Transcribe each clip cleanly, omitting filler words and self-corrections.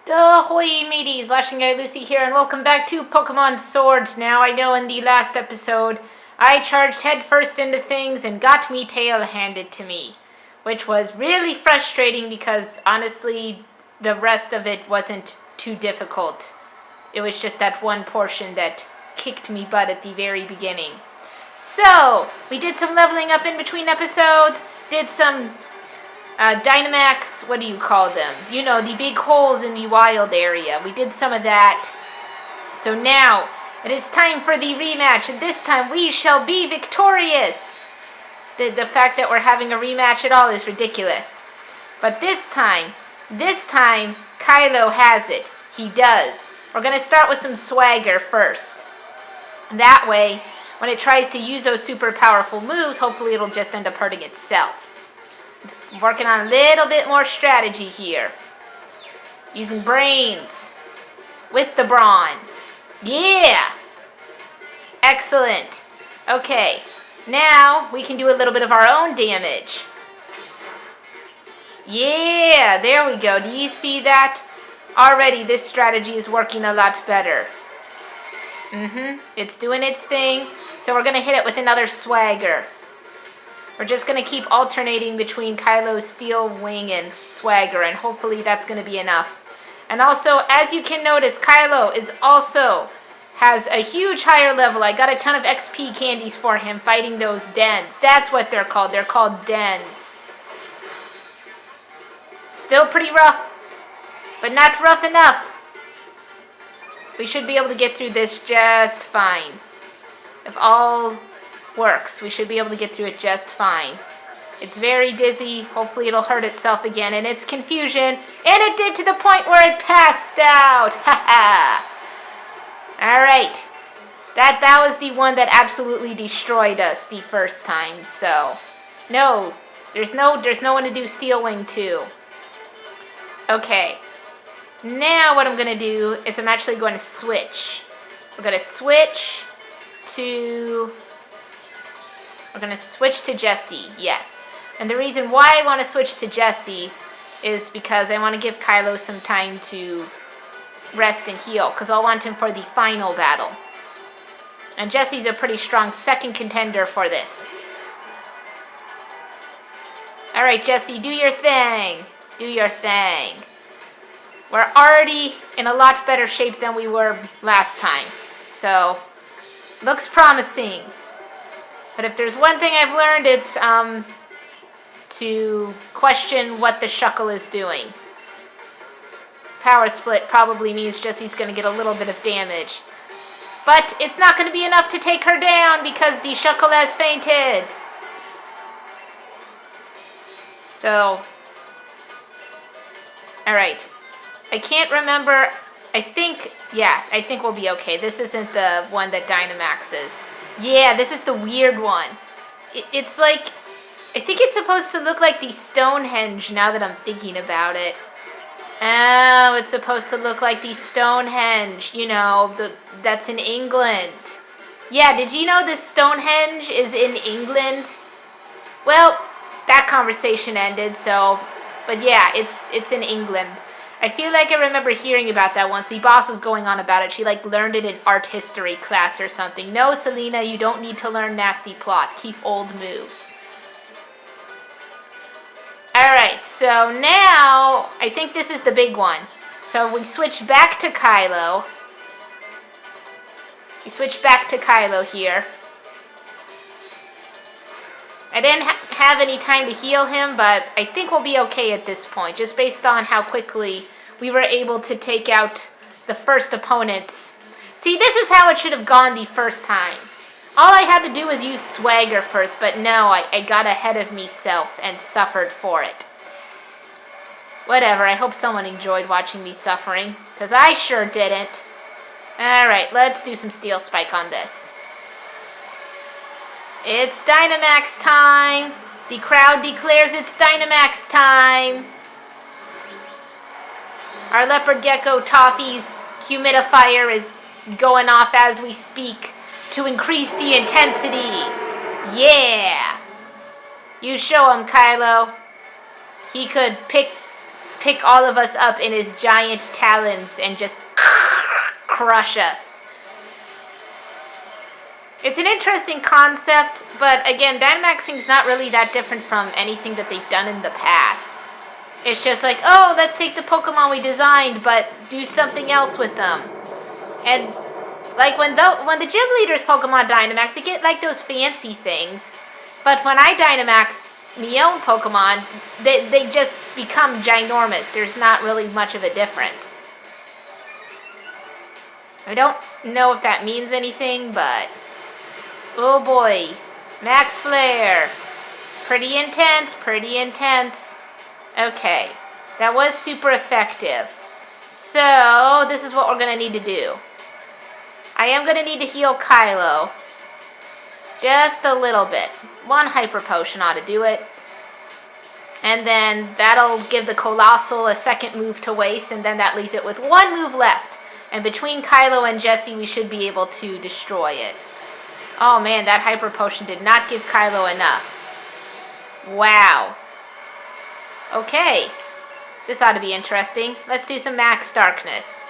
Ahoy mateys, Lashing Guy Lucy here, and welcome back to Pokemon Swords. Now, I know in the last episode, I charged headfirst into things and got me tail handed to me, which was really frustrating because, honestly, the rest of it wasn't too difficult. It was just that one portion that kicked me butt at the very beginning. So, we did some leveling up in between episodes, did some Dynamax, what do you call them? You know, the big holes in the wild area. We did some of that. So now, it is time for the rematch, and this time we shall be victorious. The fact that we're having a rematch at all is ridiculous. But this time, Kylo has it. He does. We're going to start with some swagger first. That way, when it tries to use those super powerful moves, hopefully it'll just end up hurting itself. Working on a little bit more strategy here. Using brains with the brawn. Yeah! Excellent. Okay, now we can do a little bit of our own damage. Yeah, there we go. Do you see that? Already this strategy is working a lot better. It's doing its thing. So we're going to hit it with another swagger. We're just going to keep alternating between Kylo's Steel Wing and Swagger, and hopefully that's going to be enough. And also, as you can notice, Kylo has a huge higher level. I got a ton of XP candies for him fighting those dens. That's what they're called. They're called dens. Still pretty rough, but not rough enough. We should be able to get through this just fine. If all works, we should be able to get through it just fine. It's very dizzy. Hopefully it'll hurt itself again in its confusion. And it did, to the point where it passed out. Haha. Alright. That was the one that absolutely destroyed us the first time. So, no. There's no one to do Steel Wing to. Okay. Now what I'm going to do is I'm actually going to switch. We're going to switch to Jessie, yes. And the reason why I want to switch to Jessie is because I want to give Kylo some time to rest and heal, because I'll want him for the final battle. And Jessie's a pretty strong second contender for this. Alright, Jessie, do your thing. Do your thing. We're already in a lot better shape than we were last time. So, looks promising. But if there's one thing I've learned, it's to question what the Shuckle is doing. Power Split probably means Jessie's going to get a little bit of damage. But it's not going to be enough to take her down because the Shuckle has fainted. So, alright. I can't remember. I think we'll be okay. This isn't the one that Dynamax is. Yeah, this is the weird one. It's like, I think it's supposed to look like the Stonehenge now that I'm thinking about it. Oh, it's supposed to look like the Stonehenge, you know, that's in England. Yeah, did you know the Stonehenge is in England? Well, that conversation ended, so, but yeah, it's in England. I feel like I remember hearing about that once. The boss was going on about it. She learned it in art history class or something. No, Selena, you don't need to learn nasty plot. Keep old moves. Alright, so now I think this is the big one. So we switch back to Kylo. We switch back to Kylo here. I didn't have any time to heal him, but I think we'll be okay at this point, just based on how quickly we were able to take out the first opponents. See, this is how it should have gone the first time. All I had to do was use Swagger first, but no, I got ahead of myself and suffered for it. Whatever, I hope someone enjoyed watching me suffering, because I sure didn't. Alright, let's do some Steel Spike on this. It's Dynamax time! The crowd declares it's Dynamax time! Our Leopard Gecko Toffee's humidifier is going off as we speak to increase the intensity. Yeah! You show him, Kylo. He could pick pick all of us up in his giant talons and just crush us. It's an interesting concept, but again, Dynamaxing's not really that different from anything that they've done in the past. It's just like, oh, let's take the Pokemon we designed, but do something else with them. And like when the gym leader's Pokemon Dynamax, they get like those fancy things. But when I Dynamax my own Pokemon, they just become ginormous. There's not really much of a difference. I don't know if that means anything, but oh boy, Max Flare. Pretty intense, pretty intense. Okay, that was super effective. So, this is what we're going to need to do. I am going to need to heal Kylo. Just a little bit. One Hyper Potion ought to do it. And then that'll give the Colossal a second move to waste, and then that leaves it with one move left. And between Kylo and Jessie, we should be able to destroy it. Oh man, that Hyper Potion did not give Kylo enough. Wow. Okay. This ought to be interesting. Let's do some Max Darkness.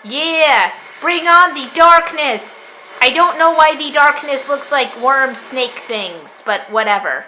Yeah! Bring on the darkness! I don't know why the darkness looks like worm snake things, but whatever.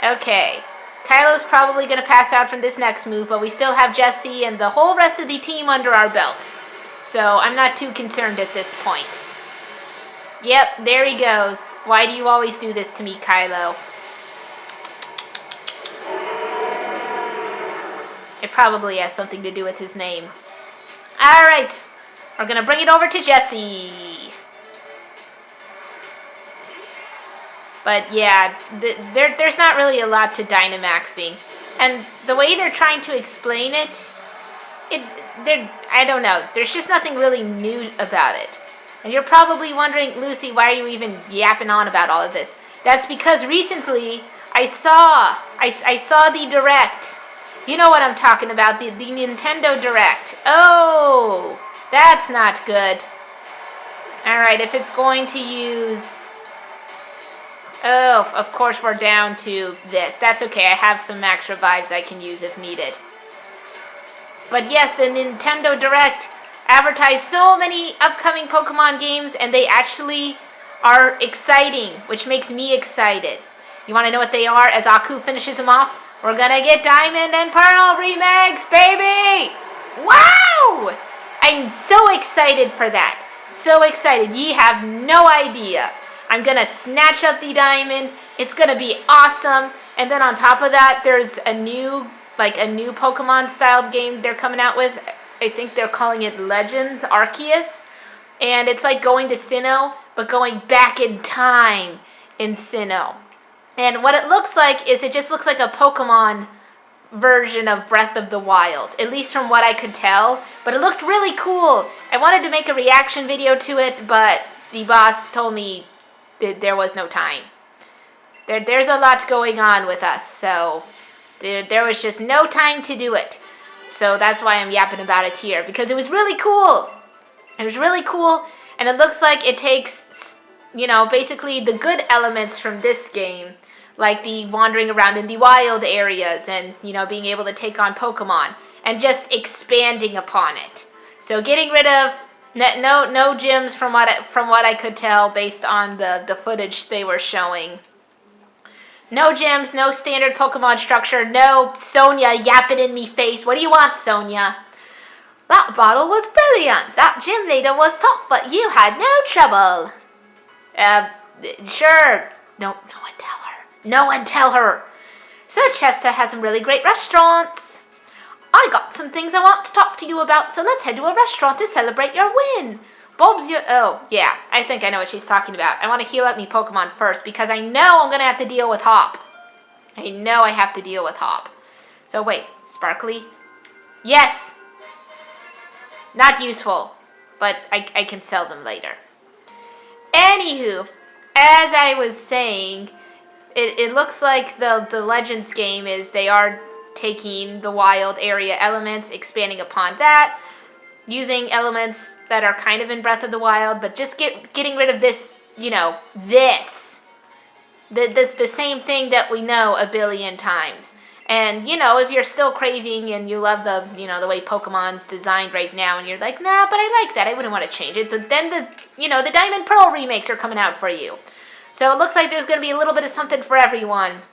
Okay. Kylo's probably going to pass out from this next move, but we still have Jessie and the whole rest of the team under our belts. So I'm not too concerned at this point. Yep, there he goes. Why do you always do this to me, Kylo? It probably has something to do with his name. Alright, we're going to bring it over to Jessie. But yeah, there's not really a lot to Dynamaxing. And the way they're trying to explain it, I don't know. There's just nothing really new about it. And you're probably wondering, Lucy, why are you even yapping on about all of this? That's because recently I saw the Direct. You know what I'm talking about, the Nintendo Direct. Oh, that's not good. Alright, if it's going to use... Oh, of course we're down to this. That's okay, I have some max revives I can use if needed. But yes, the Nintendo Direct advertised so many upcoming Pokemon games, and they actually are exciting, which makes me excited. You want to know what they are as Aku finishes them off? We're gonna get Diamond and Pearl remakes, baby! Wow! I'm so excited for that. So excited. Ye have no idea. I'm gonna snatch up the Diamond. It's gonna be awesome. And then on top of that, there's a new Pokemon styled game they're coming out with. I think they're calling it Legends Arceus. And it's like going to Sinnoh, but going back in time in Sinnoh. And what it looks like is it just looks like a Pokemon version of Breath of the Wild, at least from what I could tell. But it looked really cool. I wanted to make a reaction video to it, but the boss told me that there was no time. There's a lot going on with us, so there was just no time to do it. So that's why I'm yapping about it here, because it was really cool. It was really cool, and it looks like it takes, you know, basically the good elements from this game, like the wandering around in the wild areas and, you know, being able to take on Pokemon, and just expanding upon it. So getting rid of no gyms from what I could tell based on the footage they were showing. No gyms, no standard Pokemon structure, no Sonia yapping in me face. What do you want, Sonia? That battle was brilliant. That gym leader was tough, but you had no trouble. Sure. No one tell her. No one tell her. So Chester has some really great restaurants. I got some things I want to talk to you about, so let's head to a restaurant to celebrate your win. Bob's your... Oh, yeah, I think I know what she's talking about. I want to heal up me Pokemon first, because I know I'm going to have to deal with Hop. I know I have to deal with Hop. So wait, Sparkly? Yes! Not useful, but I can sell them later. Anywho, as I was saying, it looks like the Legends game is they are taking the wild area elements, expanding upon that, using elements that are kind of in Breath of the Wild, but just getting rid of this, you know, this. The same thing that we know a billion times. And, if you're still craving and you love the way Pokemon's designed right now, and you're like, nah, but I like that, I wouldn't want to change it, then the Diamond Pearl remakes are coming out for you. So it looks like there's going to be a little bit of something for everyone.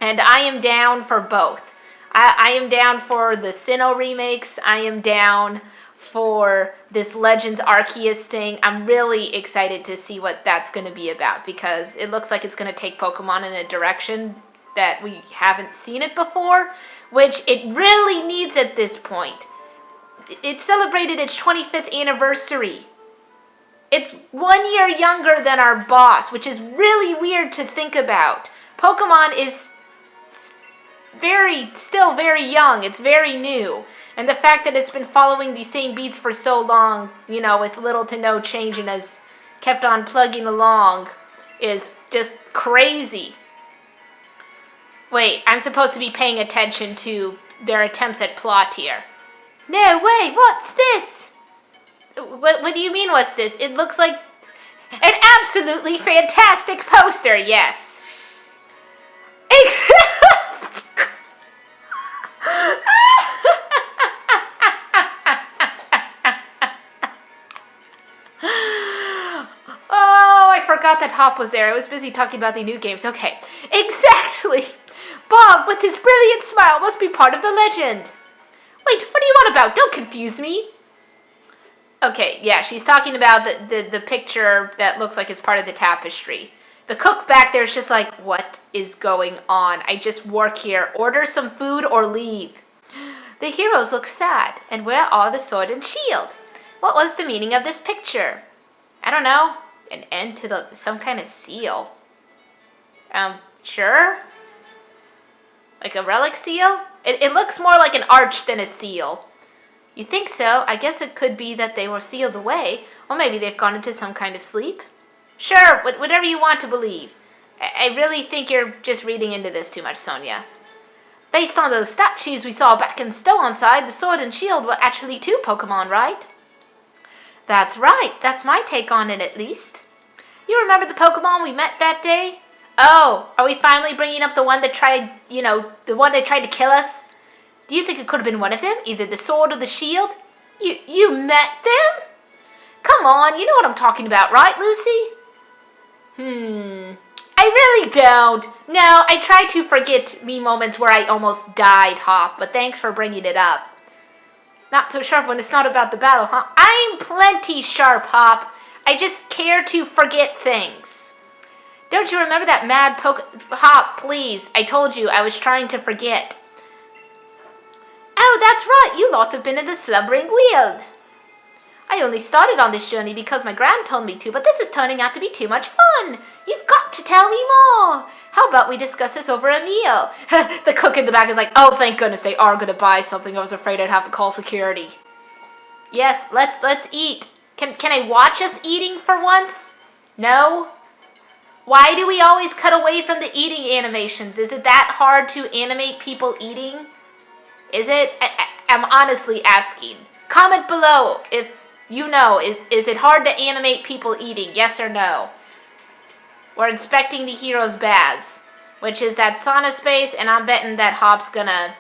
And I am down for both. I am down for the Sinnoh remakes. I am down for this Legends Arceus thing. I'm really excited to see what that's going to be about, because it looks like it's going to take Pokemon in a direction that we haven't seen it before, which it really needs at this point. It celebrated its 25th anniversary. It's 1 year younger than our boss, which is really weird to think about. Pokemon is still very young. It's very new. And the fact that it's been following these same beats for so long, with little to no change and has kept on plugging along, is just crazy. Wait, I'm supposed to be paying attention to their attempts at plot here. No, wait, what's this? What do you mean, what's this? It looks like an absolutely fantastic poster, yes. Oh, I forgot that Hop was there. I was busy talking about the new games. Okay, exactly. Bob, with his brilliant smile, must be part of the legend. Wait, what are you on about? Don't confuse me. Okay, yeah, she's talking about the picture that looks like it's part of the tapestry. The cook back there is just like, what is going on? I just work here. Order some food or leave. The heroes look sad. And where are the sword and shield? What was the meaning of this picture? I don't know. An end to some kind of seal. Sure? Like a relic seal? It looks more like an arch than a seal. You think so? I guess it could be that they were sealed away. Or maybe they've gone into some kind of sleep. Sure, whatever you want to believe. I really think you're just reading into this too much, Sonia. Based on those statues we saw back in Stowonside, the sword and shield were actually 2 Pokemon, right? That's right. That's my take on it, at least. You remember the Pokemon we met that day? Oh, are we finally bringing up the one that tried, the one that tried to kill us? Do you think it could have been one of them? Either the sword or the shield? You met them? Come on, you know what I'm talking about, right, Lucy? I really don't. No, I try to forget me moments where I almost died, Hop, but thanks for bringing it up. Not so sharp when it's not about the battle, huh? I'm plenty sharp, Hop. I just care to forget things. Don't you remember that mad Hop, please. I told you I was trying to forget. Oh, that's right. You lot have been in the slumbering weald. I only started on this journey because my gran told me to, but this is turning out to be too much fun. You've got to tell me more. How about we discuss this over a meal? The cook in the back is like, oh, thank goodness they are going to buy something. I was afraid I'd have to call security. Yes, let's eat. Can I watch us eating for once? No? Why do we always cut away from the eating animations? Is it that hard to animate people eating? Is it? I'm honestly asking. Comment below if you know. Is it hard to animate people eating? Yes or no? We're inspecting the hero's baths, which is that sauna space, and I'm betting that Hop's gonna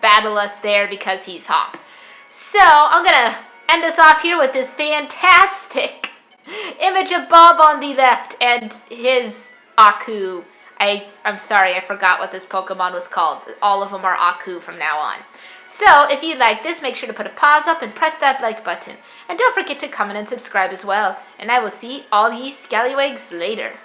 battle us there because he's Hop. So, I'm gonna end us off here with this fantastic image of Bob on the left and his Aku. I'm sorry, I forgot what this Pokemon was called. All of them are Aku from now on. So, if you like this, make sure to put a pause up and press that like button. And don't forget to comment and subscribe as well. And I will see all ye scallywags later.